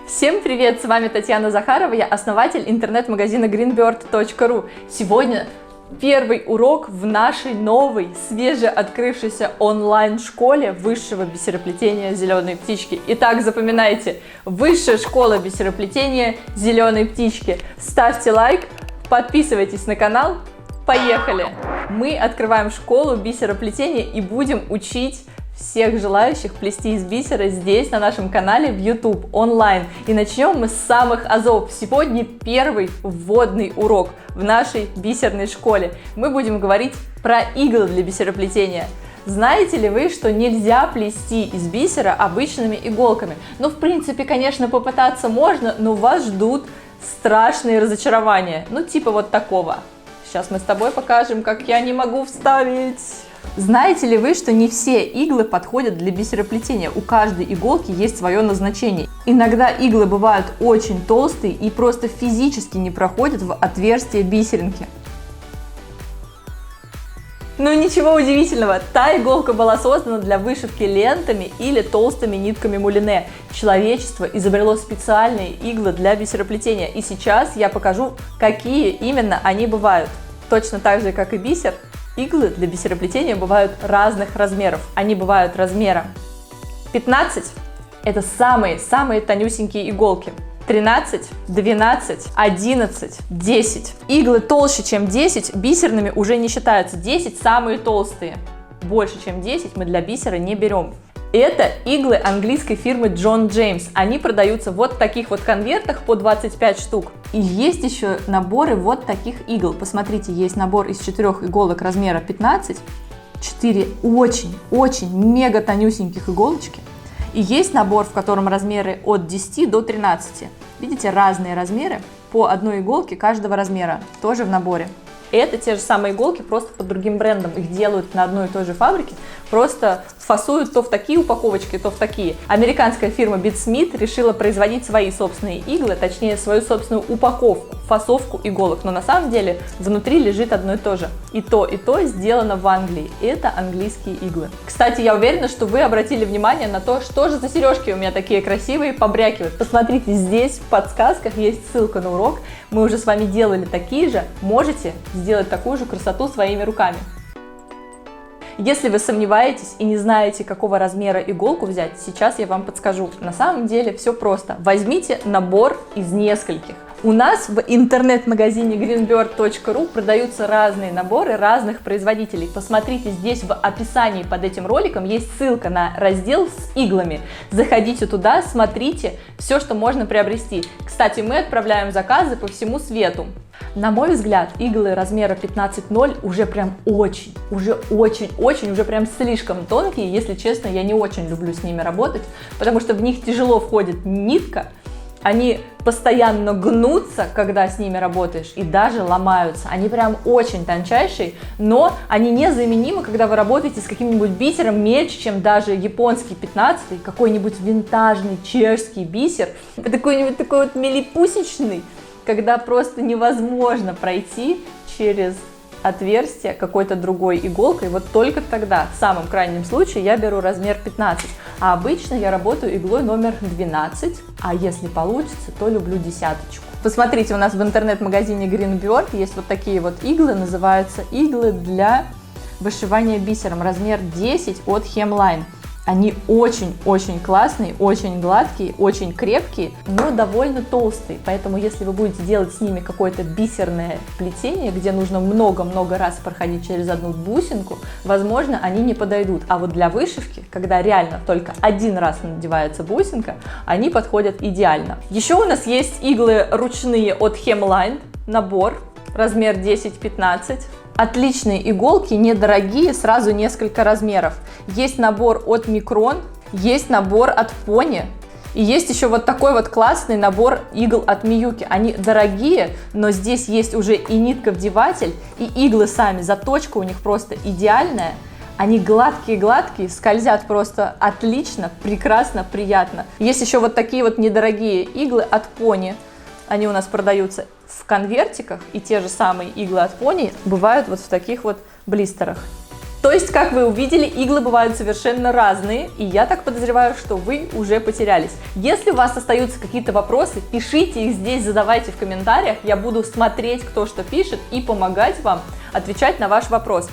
Всем привет! С вами Татьяна Захарова, я основатель интернет-магазина greenbird.ru. Сегодня первый урок в нашей новой, свежеоткрывшейся онлайн-школе высшего бисероплетения «Зеленые птички». Итак, запоминайте, высшая школа бисероплетения «Зеленые птички». Ставьте лайк, подписывайтесь на канал. Поехали! Мы открываем школу бисероплетения и будем учить всех желающих плести из бисера здесь, на нашем канале в YouTube онлайн. И начнем мы с самых азов. Сегодня первый вводный урок в нашей бисерной школе. Мы будем говорить про иглы для бисероплетения. Знаете ли вы, что нельзя плести из бисера обычными иголками? Ну, в принципе, конечно, попытаться можно, но вас ждут страшные разочарования. Ну, типа вот такого. Сейчас мы с тобой покажем, как я не могу вставить. Знаете ли вы, что не все иглы подходят для бисероплетения? У каждой иголки есть свое назначение. Иногда иглы бывают очень толстые и просто физически не проходят в отверстие бисеринки. Ну ничего удивительного, та иголка была создана для вышивки лентами или толстыми нитками мулине. Человечество изобрело специальные иглы для бисероплетения, и сейчас я покажу, какие именно они бывают. Точно так же, как и бисер, иглы для бисероплетения бывают разных размеров. Они бывают размера 15 – это самые тонюсенькие иголки. 13, 12, 11, 10. Иглы толще, чем 10, бисерными уже не считаются. 10 самые толстые. Больше, чем 10 мы для бисера не берем. Это иглы английской фирмы John James. Они продаются вот в таких вот конвертах по 25 штук. И есть еще наборы вот таких игл. Посмотрите, есть набор из 4 иголок размера 15, 4 очень мега тонюсеньких иголочки. И есть набор, в котором размеры от 10 до 13. Видите, разные размеры по одной иголке каждого размера, тоже в наборе. Это те же самые иголки, просто под другим брендом. Их делают на одной и той же фабрике, просто фасуют то в такие упаковочки, то в такие. Американская фирма BeatSmith решила производить свои собственные иглы, точнее свою собственную упаковку, фасовку иголок. Но на самом деле внутри лежит одно и то же. И то сделано в Англии. Это английские иглы. Кстати, я уверена, что вы обратили внимание на то, что же за сережки у меня такие красивые побрякивают. Посмотрите, здесь в подсказках есть ссылка на урок. Мы уже с вами делали такие же. Можете сделать такую же красоту своими руками. Если вы сомневаетесь и не знаете, какого размера иголку взять, сейчас я вам подскажу. На самом деле все просто. Возьмите набор из нескольких. У нас в интернет-магазине greenbird.ru продаются разные наборы разных производителей. Посмотрите, здесь в описании под этим роликом есть ссылка на раздел с иглами. Заходите туда, смотрите все, что можно приобрести. Кстати, мы отправляем заказы по всему свету. На мой взгляд, иглы размера 15-0 уже прям уже прям слишком тонкие. Если честно, я не очень люблю с ними работать, потому что в них тяжело входит нитка. Они постоянно гнутся, когда с ними работаешь, и даже ломаются. Они прям очень тончайшие, но они незаменимы, когда вы работаете с каким-нибудь бисером мельче, чем даже японский 15-й, какой-нибудь винтажный чешский бисер, какой-нибудь такой вот милипусечный, когда просто невозможно пройти через отверстие какой-то другой иголкой. Вот только тогда, в самом крайнем случае, я беру размер 15. А обычно я работаю иглой номер 12, а если получится, то люблю десяточку. Посмотрите, у нас в интернет-магазине Greenbird есть вот такие вот иглы, называются иглы для вышивания бисером, размер 10 от Hemline. Они очень классные, очень гладкие, очень крепкие, но довольно толстые. Поэтому, если вы будете делать с ними какое-то бисерное плетение, где нужно много-много раз проходить через одну бусинку, возможно, они не подойдут. А вот для вышивки, когда реально только один раз надевается бусинка, они подходят идеально. Еще у нас есть иглы ручные от Hemline, набор, размер 10-15. Отличные иголки, недорогие, сразу несколько размеров. Есть набор от Micron, есть набор от Pony, и есть еще вот такой вот классный набор игл от Miyuki. Они дорогие, но здесь есть уже и нитка-вдеватель, и иглы сами, заточка у них просто идеальная. Они гладкие, скользят просто отлично, прекрасно, приятно. Есть еще вот такие вот недорогие иглы от Pony. Они у нас продаются в конвертиках, и те же самые иглы от Pony бывают вот в таких вот блистерах. То есть, как вы увидели, иглы бывают совершенно разные, и я так подозреваю, что вы уже потерялись. Если у вас остаются какие-то вопросы, пишите их здесь, задавайте в комментариях, я буду смотреть, кто что пишет, и помогать вам отвечать на ваш вопрос.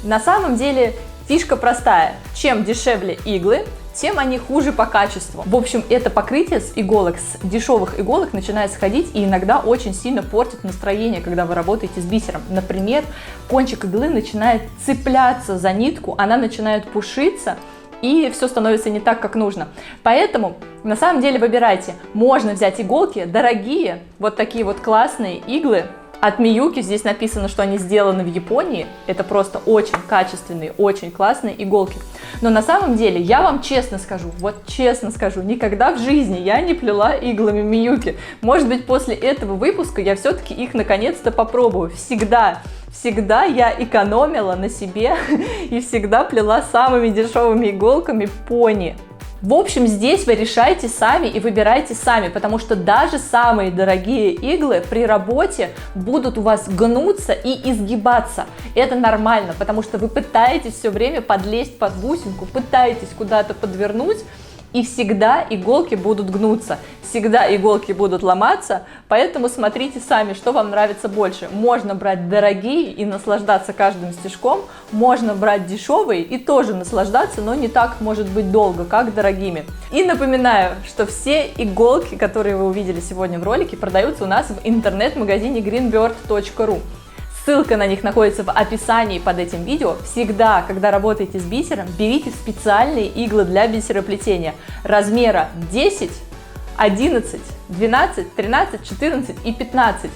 На самом деле, фишка простая. Чем дешевле иглы, тем они хуже по качеству. В общем, это покрытие с иголок, с дешевых иголок начинает сходить и иногда очень сильно портит настроение, когда вы работаете с бисером. Например, кончик иглы начинает цепляться за нитку, она начинает пушиться, и все становится не так, как нужно. Поэтому, на самом деле, выбирайте. Можно взять иголки дорогие, вот такие вот классные иглы. От Miyuki, здесь написано, что они сделаны в Японии. Это просто очень качественные, очень классные иголки. Но на самом деле, я вам честно скажу, никогда в жизни я не плела иглами Miyuki. Может быть, после этого выпуска я все-таки их наконец-то попробую. Всегда я экономила на себе и всегда плела самыми дешевыми иголками пони. В общем, здесь вы решайте сами и выбирайте сами, потому что даже самые дорогие иглы при работе будут у вас гнуться и изгибаться. Это нормально, потому что вы пытаетесь все время подлезть под бусинку, пытаетесь куда-то подвернуть, и всегда иголки будут гнуться, всегда иголки будут ломаться, поэтому смотрите сами, что вам нравится больше. Можно брать дорогие и наслаждаться каждым стежком, можно брать дешевые и тоже наслаждаться, но не так может быть долго, как дорогими. И напоминаю, что все иголки, которые вы увидели сегодня в ролике, продаются у нас в интернет-магазине greenbird.ru. Ссылка на них находится в описании под этим видео. Всегда, когда работаете с бисером, берите специальные иглы для бисероплетения размера 10, 11, 12, 13, 14 и 15.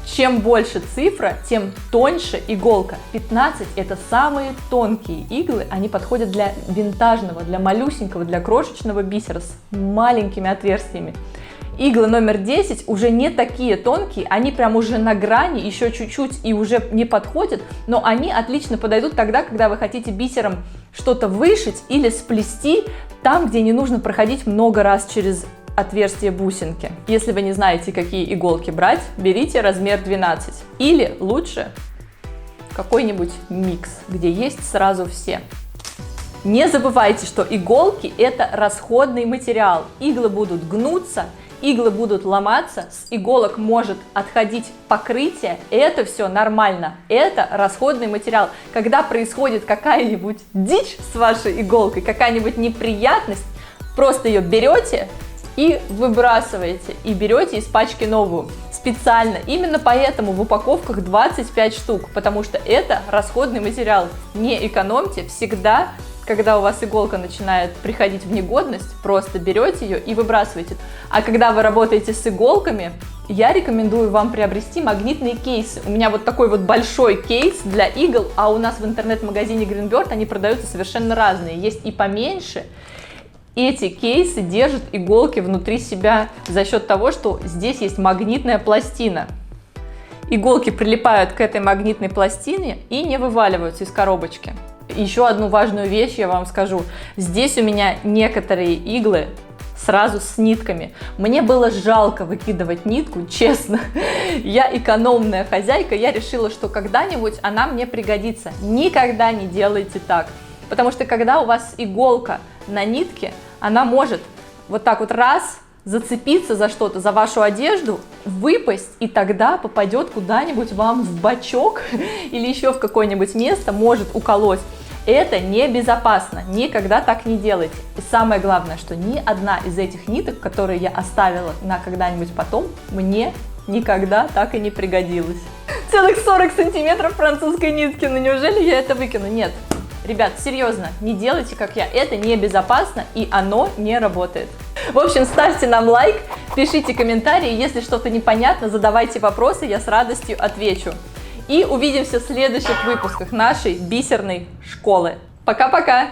Чем больше цифра, тем тоньше иголка. 15 – это самые тонкие иглы, они подходят для винтажного, для малюсенького, для крошечного бисера с маленькими отверстиями. Иглы номер 10 уже не такие тонкие, они прям уже на грани, еще чуть-чуть и уже не подходят, но они отлично подойдут тогда, когда вы хотите бисером что-то вышить или сплести там, где не нужно проходить много раз через отверстие бусинки. Если вы не знаете, какие иголки брать, берите размер 12 или лучше какой-нибудь микс, где есть сразу все. Не забывайте, что иголки – это расходный материал, иглы будут гнуться, иглы будут ломаться, с иголок может отходить покрытие, и это все нормально, это расходный материал. Когда происходит какая-нибудь дичь с вашей иголкой, какая-нибудь неприятность, просто ее берете и выбрасываете, и берете из пачки новую. Специально, именно поэтому в упаковках 25 штук, потому что это расходный материал. Не экономьте, всегда. Когда у вас иголка начинает приходить в негодность, просто берете ее и выбрасываете. А когда вы работаете с иголками, я рекомендую вам приобрести магнитные кейсы. У меня вот такой вот большой кейс для игл, а у нас в интернет-магазине Greenbird они продаются совершенно разные. Есть и поменьше. Эти кейсы держат иголки внутри себя за счет того, что здесь есть магнитная пластина. Иголки прилипают к этой магнитной пластине и не вываливаются из коробочки. Еще одну важную вещь я вам скажу. Здесь у меня некоторые иглы сразу с нитками. Мне было жалко выкидывать нитку, честно. Я экономная хозяйка, я решила, что когда-нибудь она мне пригодится. Никогда не делайте так. Потому что когда у вас иголка на нитке, она может вот так вот раз зацепиться за что-то, за вашу одежду, выпасть, и тогда попадет куда-нибудь вам в бачок или еще в какое-нибудь место, может уколоть. Это небезопасно, никогда так не делайте. И самое главное, что ни одна из этих ниток, которые я оставила на когда-нибудь потом, мне никогда так и не пригодилась. Целых 40 сантиметров французской нитки, ну неужели я это выкину? Нет. Ребят, серьезно, не делайте, как я, это небезопасно и оно не работает. В общем, ставьте нам лайк, пишите комментарии, если что-то непонятно, задавайте вопросы, я с радостью отвечу. И увидимся в следующих выпусках нашей бисерной школы. Пока-пока!